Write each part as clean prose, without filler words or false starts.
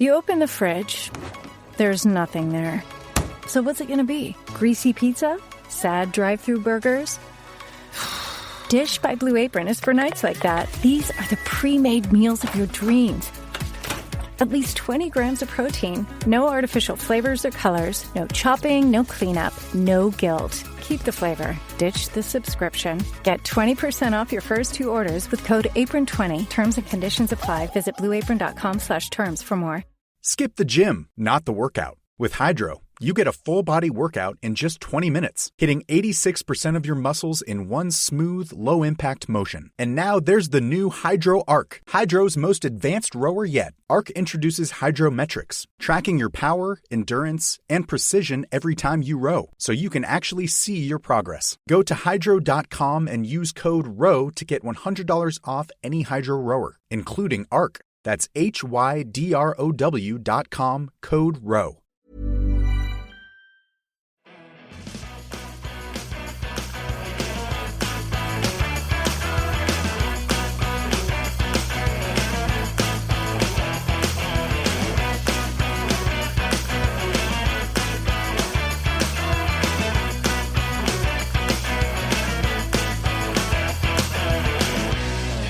You open the fridge, there's nothing there. So what's it gonna be? Greasy pizza? Sad drive-thru burgers? Dish by Blue Apron is for nights like that. These are the pre-made meals of your dreams. At least 20 grams of protein, no artificial flavors or colors, no chopping, no cleanup, no guilt. Keep the flavor. Ditch the subscription. Get 20% off your first 2 orders with code APRON20. Terms and conditions apply. Visit blueapron.com/terms for more. Skip the gym, not the workout. With Hydro, you get a full-body workout in just 20 minutes, hitting 86% of your muscles in one smooth, low-impact motion. And now there's the new Hydro Arc, Hydro's most advanced rower yet. Arc introduces Hydrometrics, tracking your power, endurance, and precision every time you row, so you can actually see your progress. Go to hydro.com and use code ROW to get $100 off any Hydro rower, including Arc. That's HYDROW.com, code ROW.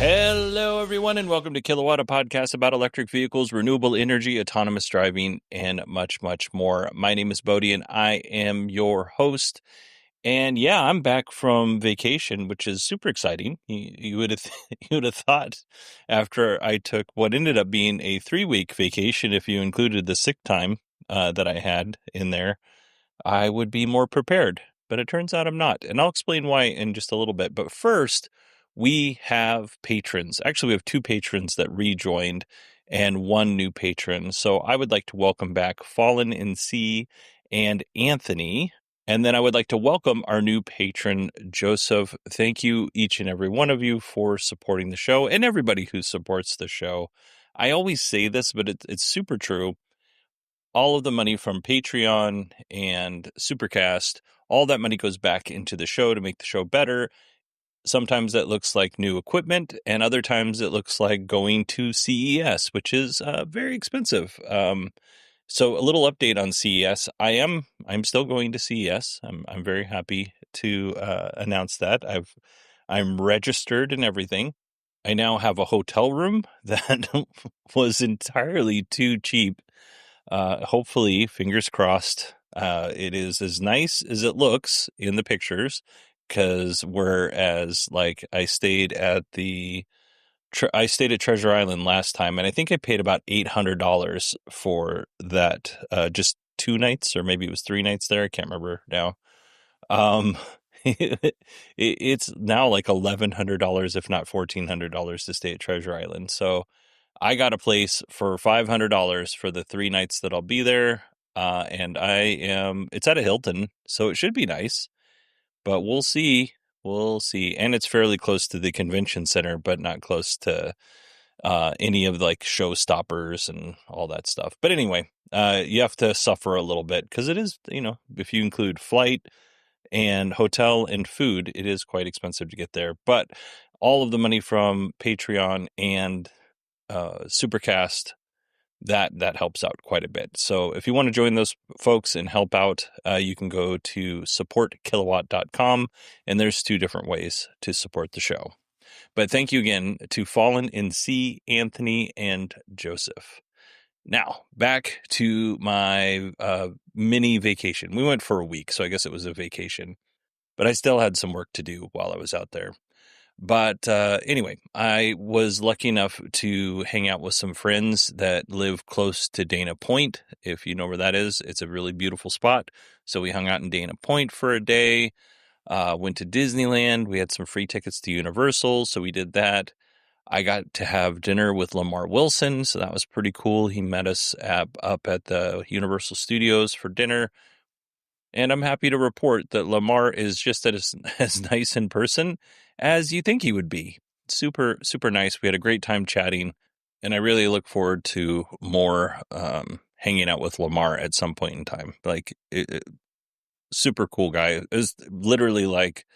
Hello, everyone, and welcome to Kilowatt, a podcast about electric vehicles, renewable energy, autonomous driving, and much, much more. My name is Bodie, and I am your host. And yeah, I'm back from vacation, which is super exciting. You would have you would have thought after I took what ended up being a 3-week vacation, if you included the sick time that I had in there, I would be more prepared. But it turns out I'm not, and I'll explain why in just a little bit. But first, we have patrons. Actually, we have 2 patrons that rejoined and 1 new patron. So I would like to welcome back Fallen in Sea and Anthony. And then I would like to welcome our new patron, Joseph. Thank you, each and every one of you, for supporting the show and everybody who supports the show. I always say this, but it's super true. All of the money from Patreon and Supercast, all that money goes back into the show to make the show better. Sometimes that looks like new equipment, and other times it looks like going to CES, which is very expensive. So a little update on CES. I'm still going to CES. I'm very happy to announce that. I'm registered and everything. I now have a hotel room that was entirely too cheap. Hopefully, fingers crossed, it is as nice as it looks in the pictures. Because whereas, like, I stayed at Treasure Island last time, and I think I paid about $800 for that, just 2 nights, or maybe it was 3 nights there. I can't remember now. It's now like $1,100, if not $1,400, to stay at Treasure Island. So I got a place for $500 for the 3 nights that I'll be there, and it's at a Hilton, so it should be nice. But we'll see. We'll see. And it's fairly close to the convention center, but not close to any of like showstoppers and all that stuff. But anyway, you have to suffer a little bit because it is, if you include flight and hotel and food, it is quite expensive to get there. But all of the money from Patreon and Supercast, that helps out quite a bit. So if you want to join those folks and help out, you can go to supportkilowatt.com, and there's 2 different ways to support the show. But thank you again to Fallen in Sea, Anthony, and Joseph. Now, back to my mini vacation. We went for a week, so I guess it was a vacation. But I still had some work to do while I was out there. But anyway, I was lucky enough to hang out with some friends that live close to Dana Point. If you know where that is, it's a really beautiful spot. So we hung out in Dana Point for a day, went to Disneyland. We had some free tickets to Universal, so we did that. I got to have dinner with Lamar Wilson, so that was pretty cool. He met us up at the Universal Studios for dinner. And I'm happy to report that Lamar is just as nice in person as you think he would be. Super, super nice. We had a great time chatting, and I really look forward to more hanging out with Lamar at some point in time. Like, super cool guy. It was literally like,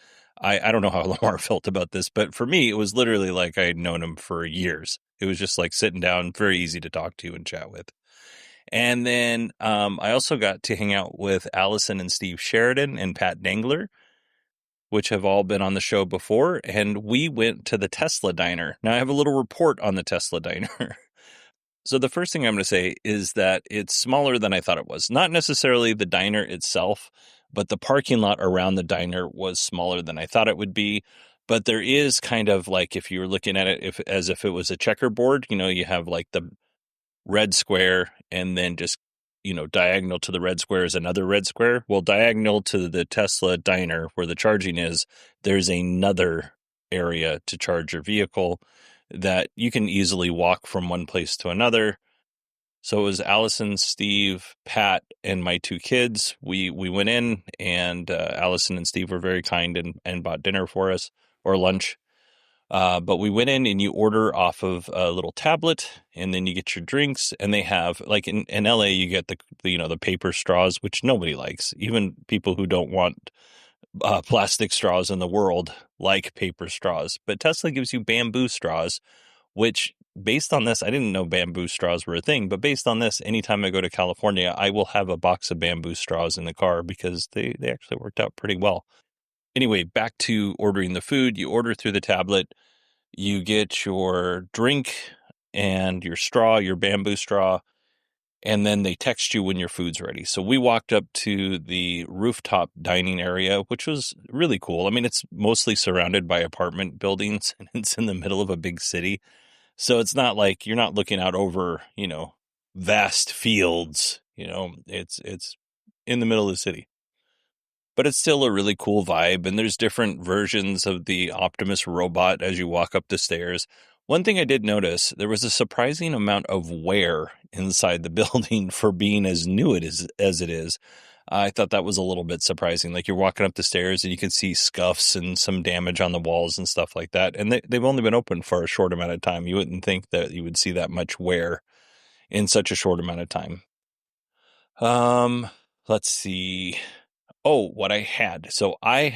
I don't know how Lamar felt about this, but for me, it was literally like I had known him for years. It was just like sitting down, very easy to talk to and chat with. And then I also got to hang out with Allison and Steve Sheridan and Pat Dangler, which have all been on the show before. And we went to the Tesla Diner. Now, I have a little report on the Tesla Diner. So the first thing I'm going to say is that it's smaller than I thought it was. Not necessarily the diner itself, but the parking lot around the diner was smaller than I thought it would be. But there is kind of like, if you were looking at it as if it was a checkerboard, you have like the red square and then just, diagonal to the red square is another red square. Well, diagonal to the Tesla Diner where the charging is, there's another area to charge your vehicle that you can easily walk from one place to another. So it was Allison, Steve, Pat, and my two kids. We went in, and Allison and Steve were very kind and bought dinner for us, or lunch. But we went in, and you order off of a little tablet, and then you get your drinks. And they have, like in LA, you get the paper straws, which nobody likes. Even people who don't want plastic straws in the world like paper straws. But Tesla gives you bamboo straws, which based on this, I didn't know bamboo straws were a thing, but based on this, anytime I go to California, I will have a box of bamboo straws in the car because they actually worked out pretty well. Anyway, back to ordering the food. You order through the tablet, you get your drink and your straw, your bamboo straw, and then they text you when your food's ready. So we walked up to the rooftop dining area, which was really cool. I mean, it's mostly surrounded by apartment buildings and it's in the middle of a big city. So it's not like you're not looking out over, vast fields, it's in the middle of the city. But it's still a really cool vibe, and there's different versions of the Optimus robot as you walk up the stairs. One thing I did notice, there was a surprising amount of wear inside the building for being as new as it is. I thought that was a little bit surprising. Like you're walking up the stairs and you can see scuffs and some damage on the walls and stuff like that. And they've only been open for a short amount of time. You wouldn't think that you would see that much wear in such a short amount of time. Let's see. Oh, what I had. So I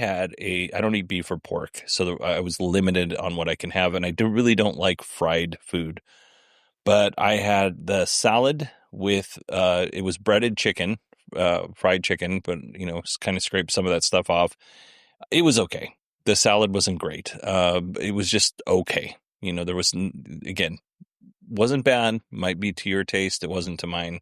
don't eat beef or pork. So I was limited on what I can have. And I really don't like fried food. But I had the salad with, it was breaded chicken, fried chicken, but, kind of scraped some of that stuff off. It was okay. The salad wasn't great. It was just okay. There was, again, wasn't bad. Might be to your taste. It wasn't to mine.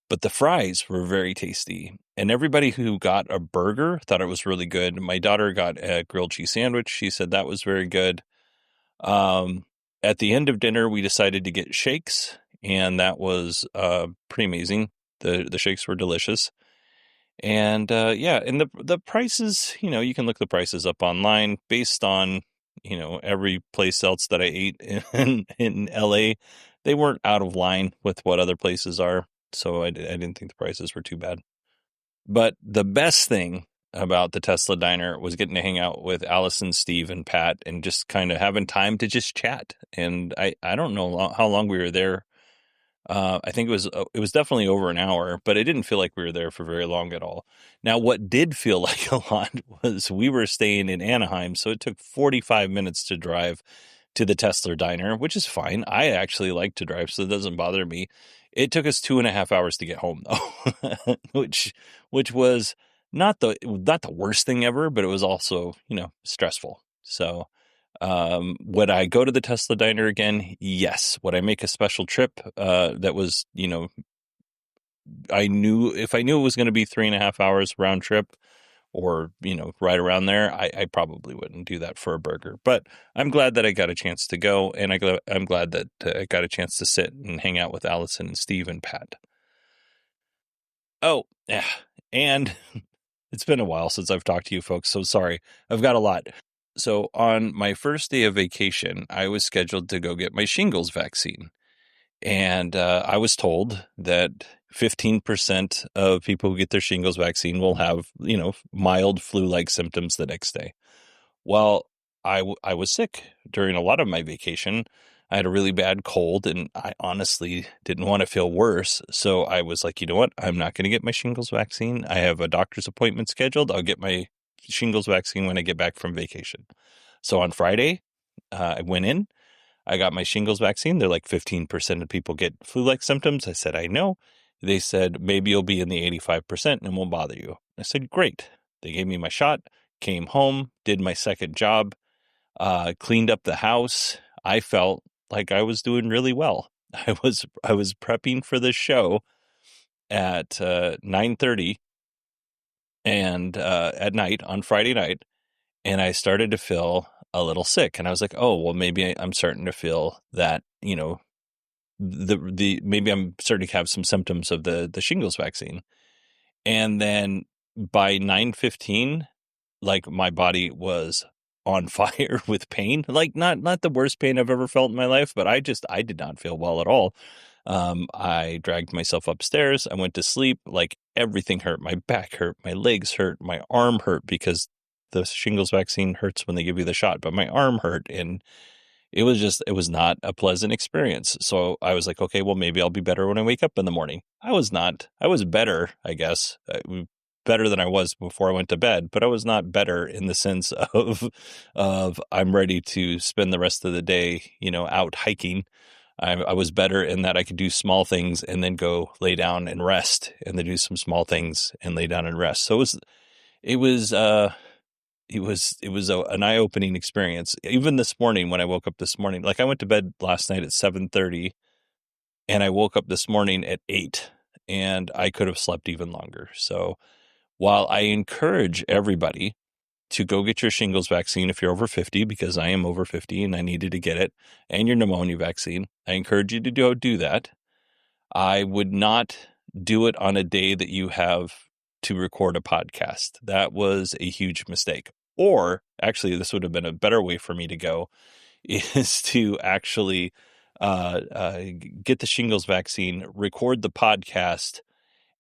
But the fries were very tasty. And everybody who got a burger thought it was really good. My daughter got a grilled cheese sandwich. She said that was very good. At the end of dinner, we decided to get shakes, and that was pretty amazing. The shakes were delicious. And and the prices, you can look the prices up online based on, every place else that I ate in LA. They weren't out of line with what other places are. So I didn't think the prices were too bad. But the best thing about the Tesla Diner was getting to hang out with Allison, Steve, and Pat and just kind of having time to just chat. And I don't know how long we were there. I think it was definitely over an hour, but it didn't feel like we were there for very long at all. Now, what did feel like a lot was we were staying in Anaheim, so it took 45 minutes to drive to the Tesla Diner, which is fine. I actually like to drive, so it doesn't bother me. It took us 2.5 hours to get home, though, which was not the worst thing ever, but it was also, stressful. So, would I go to the Tesla Diner again? Yes. Would I make a special trip that was, if I knew it was going to be 3.5 hours round trip, or, right around there, I probably wouldn't do that for a burger. But I'm glad that I got a chance to go, and I'm glad that I got a chance to sit and hang out with Allison and Steve and Pat. Oh, yeah, and it's been a while since I've talked to you folks, so sorry. I've got a lot. So on my first day of vacation, I was scheduled to go get my shingles vaccine. And I was told that 15% of people who get their shingles vaccine will have, mild flu-like symptoms the next day. Well, I was sick during a lot of my vacation. I had a really bad cold, and I honestly didn't want to feel worse. So I was like, you know what? I'm not going to get my shingles vaccine. I have a doctor's appointment scheduled. I'll get my shingles vaccine when I get back from vacation. So on Friday, I went in. I got my shingles vaccine. They're like 15% of people get flu-like symptoms. I said, I know. They said, maybe you'll be in the 85% and won't bother you. I said, great. They gave me my shot, came home, did my second job, cleaned up the house. I felt like I was doing really well. I was prepping for this show at 9:30 and at night on Friday night, and I started to feel a little sick. And I was like, oh, well, maybe I'm starting to feel that, maybe I'm starting to have some symptoms of the shingles vaccine. And then by 9:15, like my body was on fire with pain, like not the worst pain I've ever felt in my life, but I did not feel well at all. I dragged myself upstairs. I went to sleep. Like everything hurt. My back hurt. My legs hurt. My arm hurt because the shingles vaccine hurts when they give you the shot, but my arm hurt. And it was not a pleasant experience. So I was like, okay, well, maybe I'll be better when I wake up in the morning. I was not. I was better, I guess, better than I was before I went to bed, but I was not better in the sense of I'm ready to spend the rest of the day, out hiking. I was better in that I could do small things and then go lay down and rest, and then do some small things and lay down and rest. So it was an eye-opening experience. Even this morning, when I woke up this morning, like I went to bed last night at 7:30 and I woke up this morning at 8, and I could have slept even longer. So while I encourage everybody to go get your shingles vaccine if you're over 50, because I am over 50 and I needed to get it, and your pneumonia vaccine, I encourage you to do that. I would not do it on a day that you have to record a podcast. That was a huge mistake. Or actually, this would have been a better way for me to go, is to actually get the shingles vaccine, record the podcast,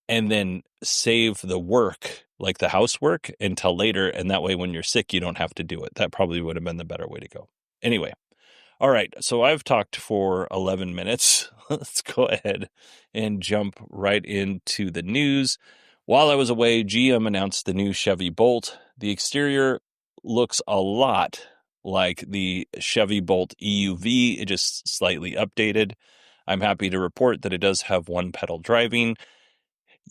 and then save the work, like the housework, until later. And that way, when you're sick, you don't have to do it. That probably would have been the better way to go. Anyway. All right. So I've talked for 11 minutes. Let's go ahead and jump right into the news. While I was away, GM announced the new Chevy Bolt. The exterior looks a lot like the Chevy Bolt EUV, it just slightly updated. I'm happy to report that it does have one pedal driving.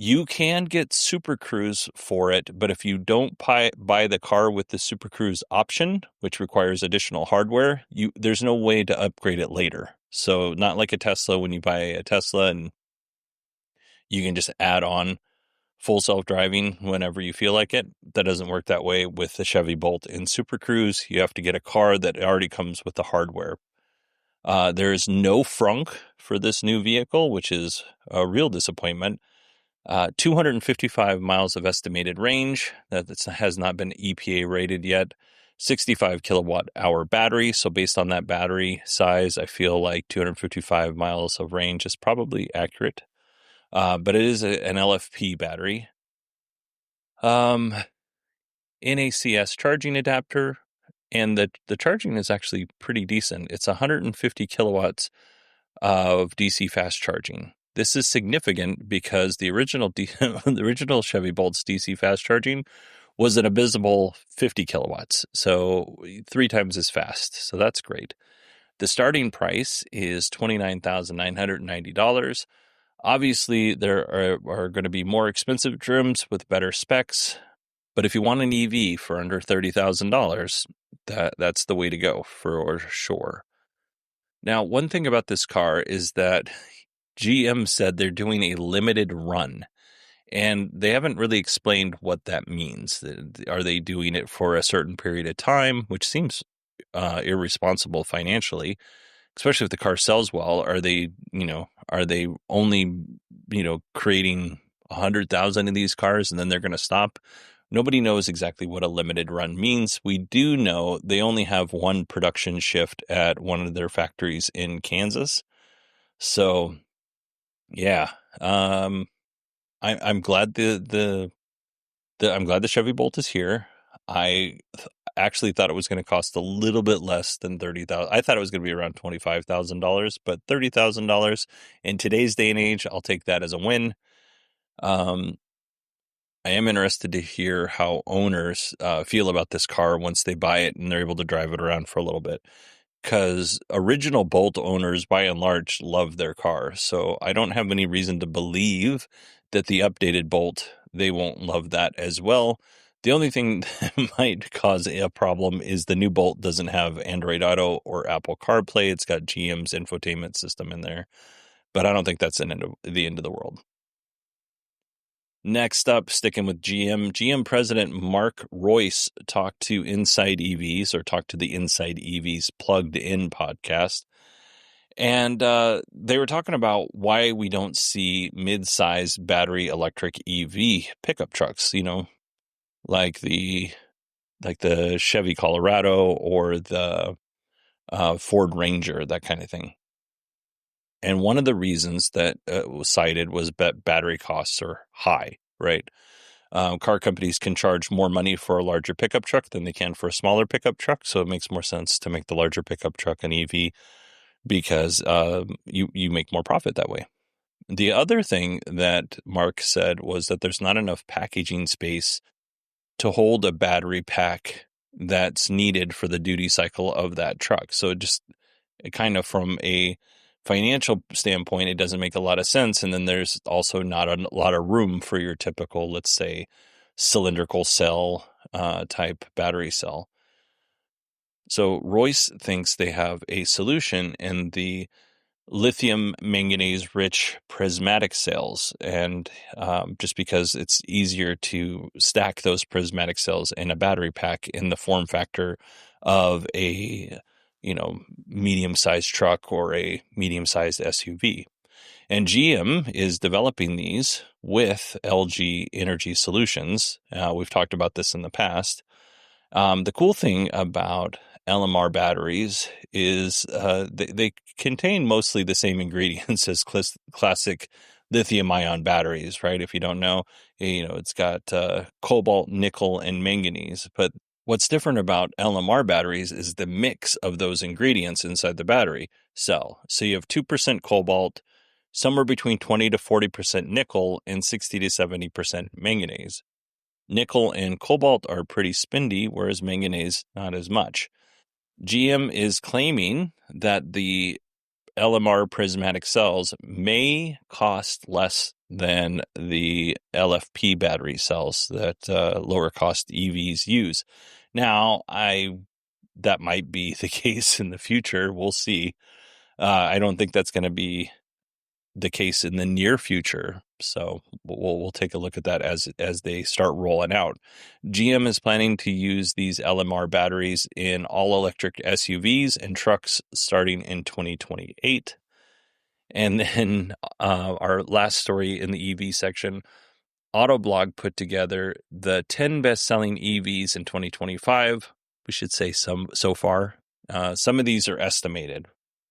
You can get Super Cruise for it, but if you don't buy the car with the Super Cruise option, which requires additional hardware, there's no way to upgrade it later. So not like a Tesla, when you buy a Tesla and you can just add on full self-driving whenever you feel like it. That doesn't work that way with the Chevy Bolt and Super Cruise. You have to get a car that already comes with the hardware. There is no frunk for this new vehicle, which is a real disappointment. 255 miles of estimated range. That has not been EPA rated yet. 65 kilowatt hour battery. So based on that battery size, I feel like 255 miles of range is probably accurate. But it is an LFP battery. NACS charging adapter. And the charging is actually pretty decent. It's 150 kilowatts of DC fast charging. This is significant because the original Chevy Bolt's DC fast charging was an abysmal 50 kilowatts, so 3 times as fast. So that's great. The starting price is $29,990. Obviously, there are going to be more expensive trims with better specs, but if you want an EV for under $30,000, that's the way to go for sure. Now, one thing about this car is that GM said they're doing a limited run, and they haven't really explained what that means. Are they doing it for a certain period of time, which seems irresponsible financially, especially if the car sells well? Are they only, creating 100,000 of these cars and then they're going to stop? Nobody knows exactly what a limited run means. We do know they only have one production shift at one of their factories in Kansas. So, yeah, I'm glad I'm glad the Chevy Bolt is here. I actually thought it was going to cost a little bit less than $30,000. I thought it was going to be around $25,000, but $30,000 in today's day and age, I'll take that as a win. I am interested to hear how owners feel about this car once they buy it and they're able to drive it around for a little bit. because original Bolt owners, by and large, love their car. So I don't have any reason to believe that the updated Bolt, they won't love that as well. The only thing that might cause a problem is the new Bolt doesn't have Android Auto or Apple CarPlay. It's got GM's infotainment system in there, but I don't think that's the end of the world. Next up, sticking with GM President Mark Royce talked to the Inside EVs Plugged In podcast. And they were talking about why we don't see mid-size battery electric EV pickup trucks, like the Chevy Colorado or the Ford Ranger, that kind of thing. And one of the reasons that was cited was that battery costs are high, right? Car companies can charge more money for a larger pickup truck than they can for a smaller pickup truck. So it makes more sense to make the larger pickup truck an EV because you make more profit that way. The other thing that Mark said was that there's not enough packaging space to hold a battery pack that's needed for the duty cycle of that truck. So it kind of from a financial standpoint, it doesn't make a lot of sense. And then there's also not a lot of room for your typical, let's say, cylindrical cell type battery cell. So Royce thinks they have a solution in the lithium manganese rich prismatic cells, and just because it's easier to stack those prismatic cells in a battery pack in the form factor of a medium-sized truck or a medium-sized SUV. And GM is developing these with LG Energy Solutions. We've talked about this in the past. The cool thing about LMR batteries is they contain mostly the same ingredients as classic lithium-ion batteries, right? If you don't know, it's got cobalt, nickel, and manganese. But what's different about LMR batteries is the mix of those ingredients inside the battery cell. So you have 2% cobalt, somewhere between 20 to 40% nickel, and 60 to 70% manganese. Nickel and cobalt are pretty spendy, whereas manganese not as much. GM is claiming that the LMR prismatic cells may cost less than the LFP battery cells that lower cost EVs use. Now, that might be the case in the future. We'll see. I don't think that's going to be the case in the near future. So we'll take a look at that as they start rolling out. GM is planning to use these LMR batteries in all electric SUVs and trucks starting in 2028. And then our last story in the EV section, Autoblog put together the 10 best-selling EVs in 2025. We should say some so far. Some of these are estimated.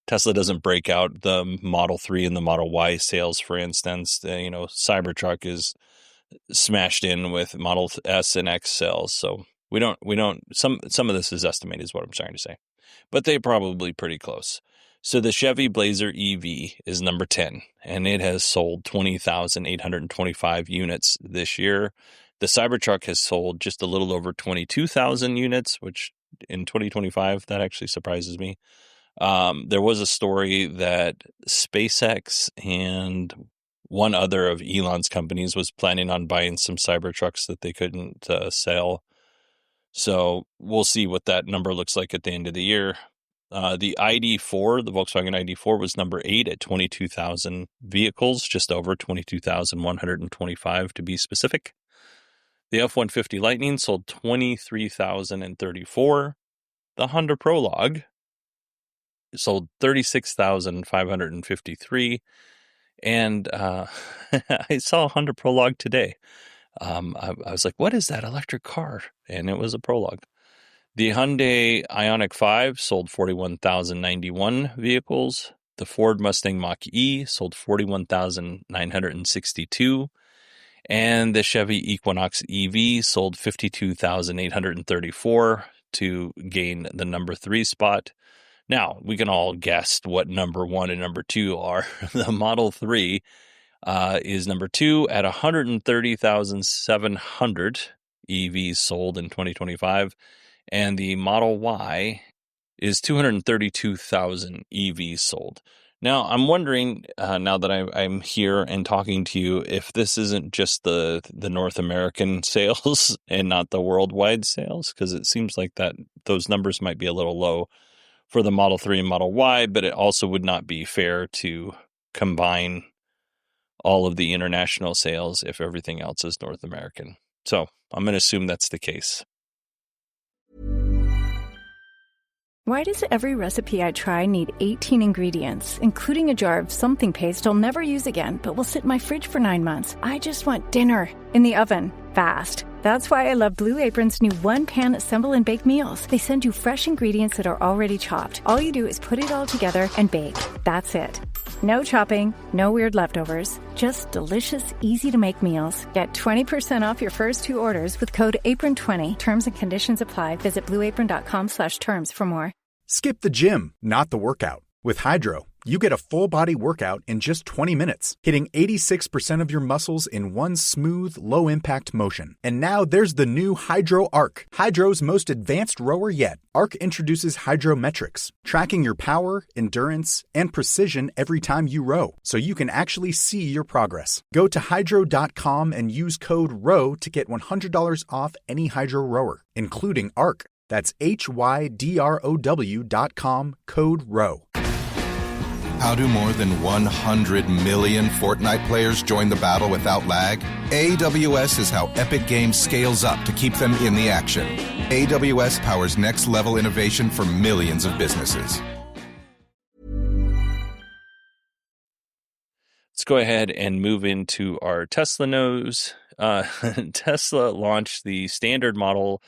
Tesla doesn't break out the Model 3 and the Model Y sales, for instance. Cybertruck is smashed in with Model S and X sales. So we don't, some of this is estimated is what I'm trying to say, but they're probably pretty close. So the Chevy Blazer EV is number 10, and it has sold 20,825 units this year. The Cybertruck has sold just a little over 22,000 units, which in 2025, that actually surprises me. There was a story that SpaceX and one other of Elon's companies was planning on buying some Cybertrucks that they couldn't sell. So we'll see what that number looks like at the end of the year. The ID4, the Volkswagen ID4, was number 8 at 22,000 vehicles, just over 22,125 to be specific. The F-150 Lightning sold 23,034. The Honda Prologue sold 36,553. And I saw a Honda Prologue today. I was like, what is that electric car? And it was a Prologue. The Hyundai Ioniq 5 sold 41,091 vehicles. The Ford Mustang Mach-E sold 41,962. And the Chevy Equinox EV sold 52,834 to gain the number 3 spot. Now, we can all guess what number 1 and number 2 are. The Model 3 is number 2 at 130,700 EVs sold in 2025. And the Model Y is 232,000 EVs sold. Now, I'm wondering, now that I'm here and talking to you, if this isn't just the North American sales and not the worldwide sales, because it seems like that those numbers might be a little low for the Model 3 and Model Y, but it also would not be fair to combine all of the international sales if everything else is North American. So I'm going to assume that's the case. Why does every recipe I try need 18 ingredients, including a jar of something paste I'll never use again, but will sit in my fridge for 9 months? I just want dinner in the oven, fast. That's why I love Blue Apron's new one-pan assemble and bake meals. They send you fresh ingredients that are already chopped. All you do is put it all together and bake. That's it. No chopping, no weird leftovers, just delicious, easy-to-make meals. Get 20% off your first 2 orders with code APRON20. Terms and conditions apply. Visit blueapron.com/terms for more. Skip the gym, not the workout. With Hydro, you get a full-body workout in just 20 minutes, hitting 86% of your muscles in one smooth, low-impact motion. And now there's the new Hydro Arc, Hydro's most advanced rower yet. Arc introduces Hydrometrics, tracking your power, endurance, and precision every time you row, so you can actually see your progress. Go to hydro.com and use code ROW to get $100 off any Hydro rower, including Arc. That's HYDROW.com, code ROW. How do more than 100 million Fortnite players join the battle without lag? AWS is how Epic Games scales up to keep them in the action. AWS powers next-level innovation for millions of businesses. Let's go ahead and move into our Tesla news. Tesla launched the standard Model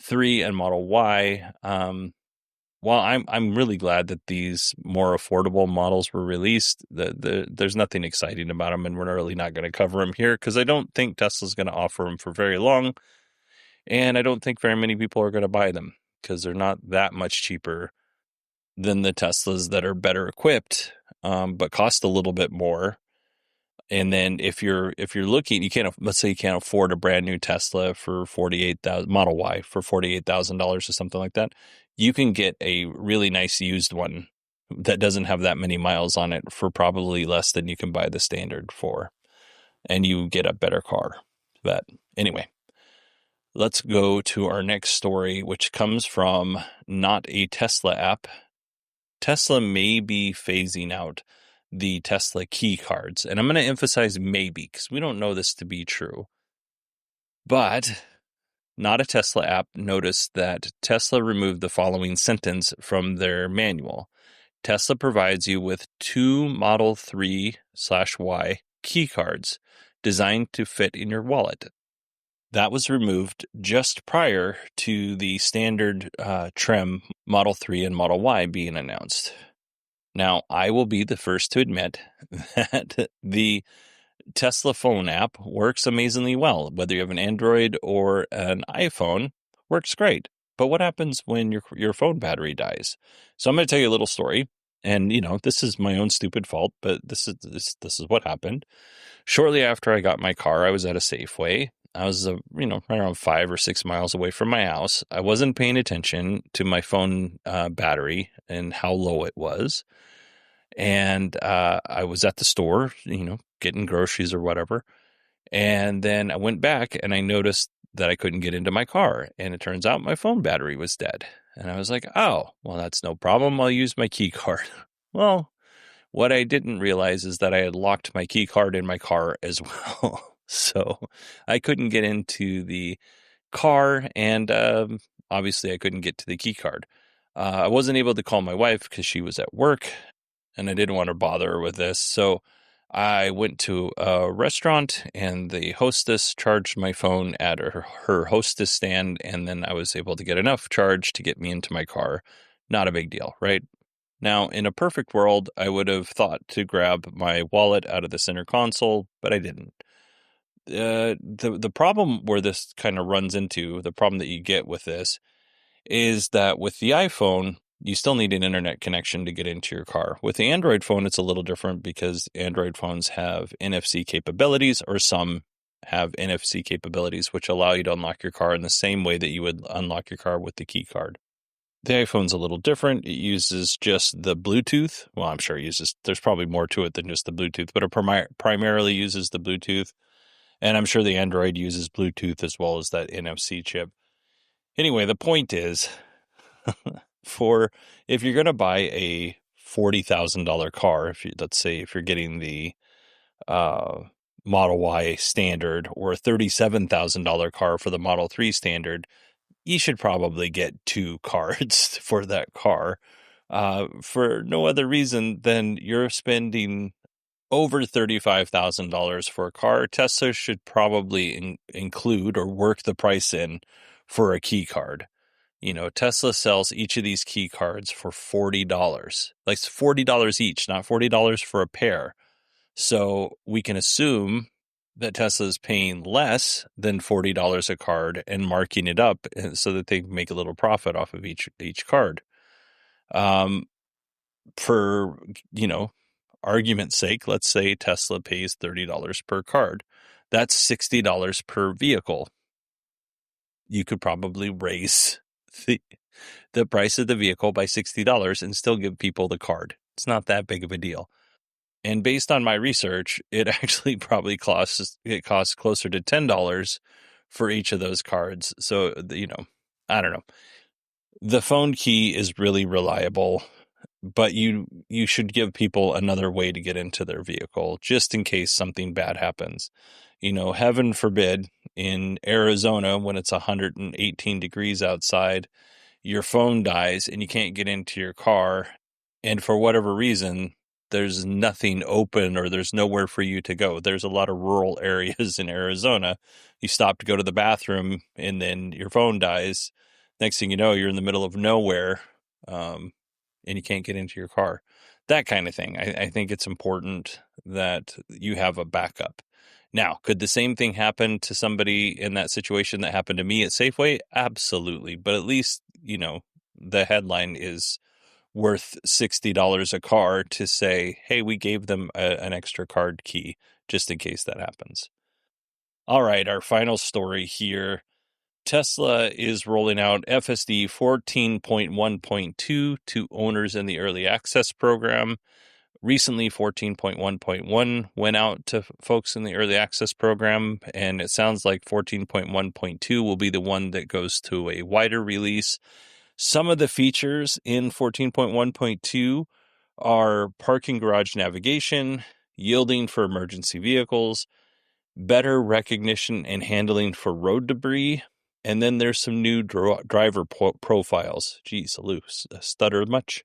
3 and Model Y. While I'm really glad that these more affordable models were released, there's nothing exciting about them, and we're really not going to cover them here because I don't think Tesla's going to offer them for very long, and I don't think very many people are going to buy them because they're not that much cheaper than the Teslas that are better equipped, but cost a little bit more. And then if you're looking, let's say you can't afford a brand new Tesla for $48,000, Model Y for $48,000 or something like that, you can get a really nice used one that doesn't have that many miles on it for probably less than you can buy the standard for, and you get a better car. But anyway, let's go to our next story, which comes from not a Tesla app. Tesla may be phasing out the Tesla key cards. And I'm going to emphasize maybe because we don't know this to be true. But not a Tesla app noticed that Tesla removed the following sentence from their manual. Tesla provides you with 2 Model 3/Y key cards designed to fit in your wallet. That was removed just prior to the standard trim Model 3 and Model Y being announced. Now, I will be the first to admit that the Tesla phone app works amazingly well. Whether you have an Android or an iPhone, works great. But what happens when your phone battery dies? So I'm going to tell you a little story. And, this is my own stupid fault, but this is what happened. Shortly after I got my car, I was at a Safeway. I was, right around 5 or 6 miles away from my house. I wasn't paying attention to my phone battery and how low it was. And I was at the store, getting groceries or whatever. And then I went back and I noticed that I couldn't get into my car. And it turns out my phone battery was dead. And I was like, oh, well, that's no problem. I'll use my key card. Well, what I didn't realize is that I had locked my key card in my car as well. So I couldn't get into the car, and obviously I couldn't get to the key card. I wasn't able to call my wife because she was at work, and I didn't want to bother her with this. So I went to a restaurant, and the hostess charged my phone at her hostess stand, and then I was able to get enough charge to get me into my car. Not a big deal, right? Now, in a perfect world, I would have thought to grab my wallet out of the center console, but I didn't. The problem where this kind of runs into, the problem that you get with this, is that with the iPhone, you still need an internet connection to get into your car. With the Android phone, it's a little different because Android phones have NFC capabilities, or some have NFC capabilities, which allow you to unlock your car in the same way that you would unlock your car with the key card. The iPhone's a little different. It uses just the Bluetooth. Well, I'm sure it uses, there's probably more to it than just the Bluetooth, but it primarily uses the Bluetooth. And I'm sure the Android uses Bluetooth as well as that NFC chip. Anyway, the point is, if you're going to buy a $40,000 car, let's say if you're getting the Model Y standard or a $37,000 car for the Model 3 standard, you should probably get 2 cards for that car for no other reason than you're spending over $35,000 for a car. Tesla should probably include or work the price in for a key card. Tesla sells each of these key cards for $40, like $40 each, not $40 for a pair. So we can assume that Tesla is paying less than $40 a card and marking it up so that they make a little profit off of each card. For, argument's sake, let's say Tesla pays $30 per card. That's $60 per vehicle. You could probably raise the price of the vehicle by $60 and still give people the card. It's not that big of a deal. And based on my research, it actually probably costs closer to $10 for each of those cards. So, I don't know. The phone key is really reliable, but you should give people another way to get into their vehicle just in case something bad happens. Heaven forbid, in Arizona, when it's 118 degrees outside, your phone dies and you can't get into your car. And for whatever reason, there's nothing open or there's nowhere for you to go. There's a lot of rural areas in Arizona. You stop to go to the bathroom and then your phone dies. Next thing you know, you're in the middle of nowhere and you can't get into your car. That kind of thing. I think it's important that you have a backup. Now, could the same thing happen to somebody in that situation that happened to me at Safeway? Absolutely. But at least, the headline is worth $60 a car to say, hey, we gave them an extra card key just in case that happens. All right, our final story here. Tesla is rolling out FSD 14.1.2 to owners in the early access program. Recently, 14.1.1 went out to folks in the early access program, and it sounds like 14.1.2 will be the one that goes to a wider release. Some of the features in 14.1.2 are parking garage navigation, yielding for emergency vehicles, better recognition and handling for road debris, and then there's some new driver profiles. Geez, stutter much.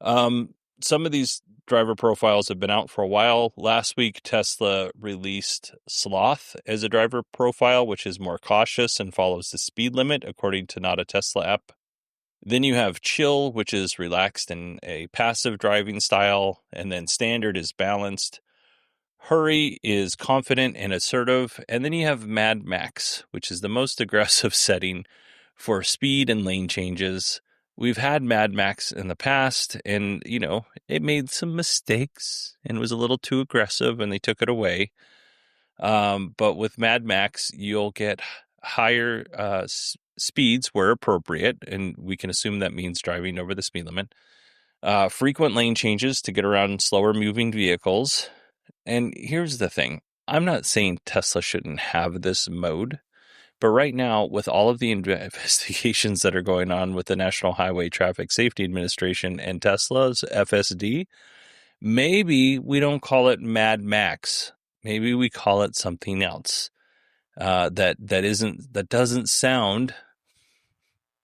Some of these driver profiles have been out for a while. Last week, Tesla released Sloth as a driver profile, which is more cautious and follows the speed limit, according to Not a Tesla app. Then you have Chill, which is relaxed and a passive driving style, and then Standard is balanced. Hurry is confident and assertive, and then you have Mad Max, which is the most aggressive setting for speed and lane changes. We've had Mad Max in the past, and, it made some mistakes and was a little too aggressive, and they took it away. But with Mad Max, you'll get higher speeds where appropriate, and we can assume that means driving over the speed limit. Frequent lane changes to get around slower moving vehicles. And here's the thing. I'm not saying Tesla shouldn't have this mode. But right now, with all of the investigations that are going on with the National Highway Traffic Safety Administration and Tesla's FSD, maybe we don't call it Mad Max. Maybe we call it something else that doesn't sound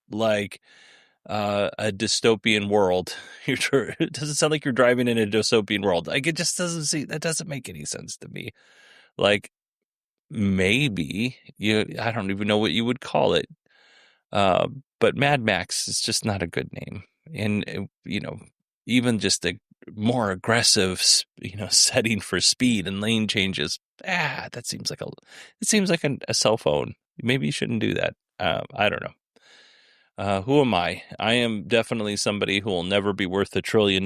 like a dystopian world. It doesn't sound like you're driving in a dystopian world. Like, it just that doesn't make any sense to me. Like, maybe I don't even know what you would call it. But Mad Max is just not a good name. And, even just a more aggressive, setting for speed and lane changes. That seems like a cell phone. Maybe you shouldn't do that. I don't know. Who am I? I am definitely somebody who will never be worth $1 trillion,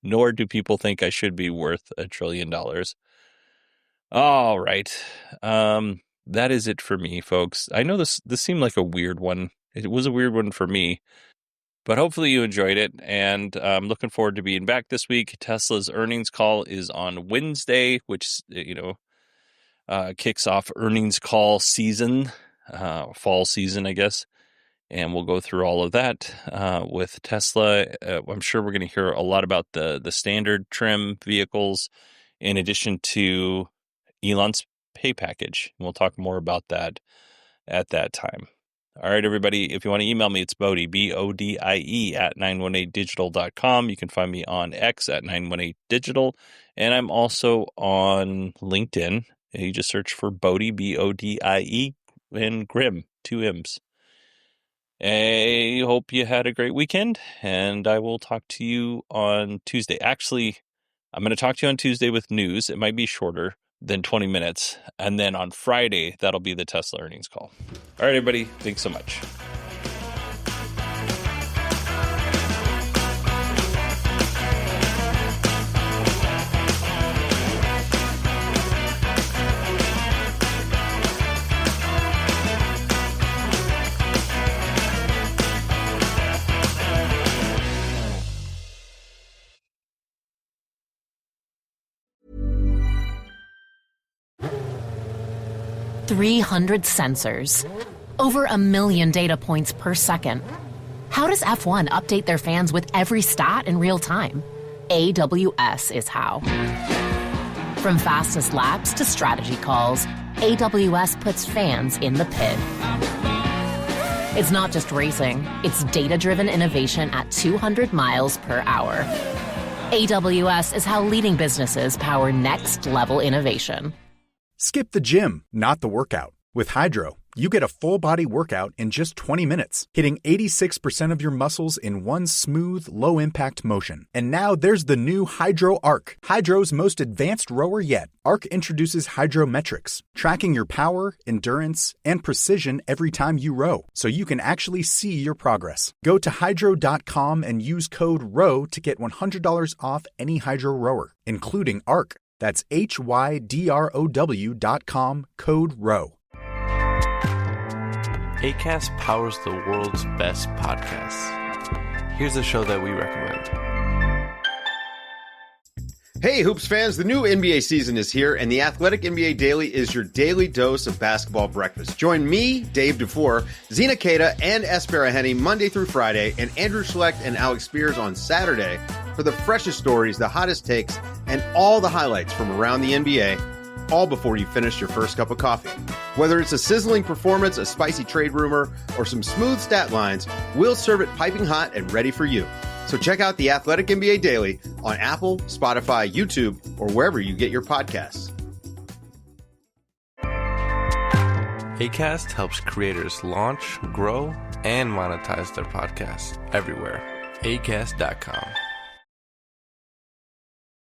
nor do people think I should be worth $1 trillion. All right. That is it for me, folks. I know this seemed like a weird one. It was a weird one for me, but hopefully you enjoyed it. And I'm looking forward to being back this week. Tesla's earnings call is on Wednesday, which, kicks off earnings call season, fall season, I guess. And we'll go through all of that with Tesla. I'm sure we're going to hear a lot about the standard trim vehicles in addition to Elon's pay package. We'll talk more about that at that time. All right, everybody, if you want to email me, it's Bodie, BODIE at 918digital.com. You can find me on X at 918digital, and I'm also on LinkedIn. You just search for Bodie, BODIE, and Grimm, 2 M's. I hope you had a great weekend, and I will talk to you on Tuesday. Actually, I'm going to talk to you on Tuesday with news. It might be shorter than 20 minutes. And then on Friday, that'll be the Tesla earnings call. All right, everybody. Thanks so much. .300 sensors, over 1 million data points per second. How does F1 update their fans with every stat in real time? AWS is how. From fastest laps to strategy calls, AWS puts fans in the pit. It's not just racing, it's data-driven innovation at 200 miles per hour. AWS is how leading businesses power next-level innovation. Skip the gym, not the workout. With Hydro, you get a full-body workout in just 20 minutes, hitting 86% of your muscles in one smooth, low-impact motion. And now there's the new Hydro Arc, Hydro's most advanced rower yet. Arc introduces Hydrometrics, tracking your power, endurance, and precision every time you row, so you can actually see your progress. Go to hydro.com and use code ROW to get $100 off any Hydro rower, including Arc. That's HYDROW.com, code ROW. Acast powers the world's best podcasts. Here's a show that we recommend. Hey, Hoops fans, the new NBA season is here, and the Athletic NBA Daily is your daily dose of basketball breakfast. Join me, Dave DeFore, Zena Keita, and Espera Henny Monday through Friday, and Andrew Schlecht and Alex Spears on Saturday for the freshest stories, the hottest takes, and all the highlights from around the NBA, all before you finish your first cup of coffee. Whether it's a sizzling performance, a spicy trade rumor, or some smooth stat lines, we'll serve it piping hot and ready for you. So check out the Athletic NBA Daily on Apple, Spotify, YouTube, or wherever you get your podcasts. Acast helps creators launch, grow, and monetize their podcasts everywhere. Acast.com.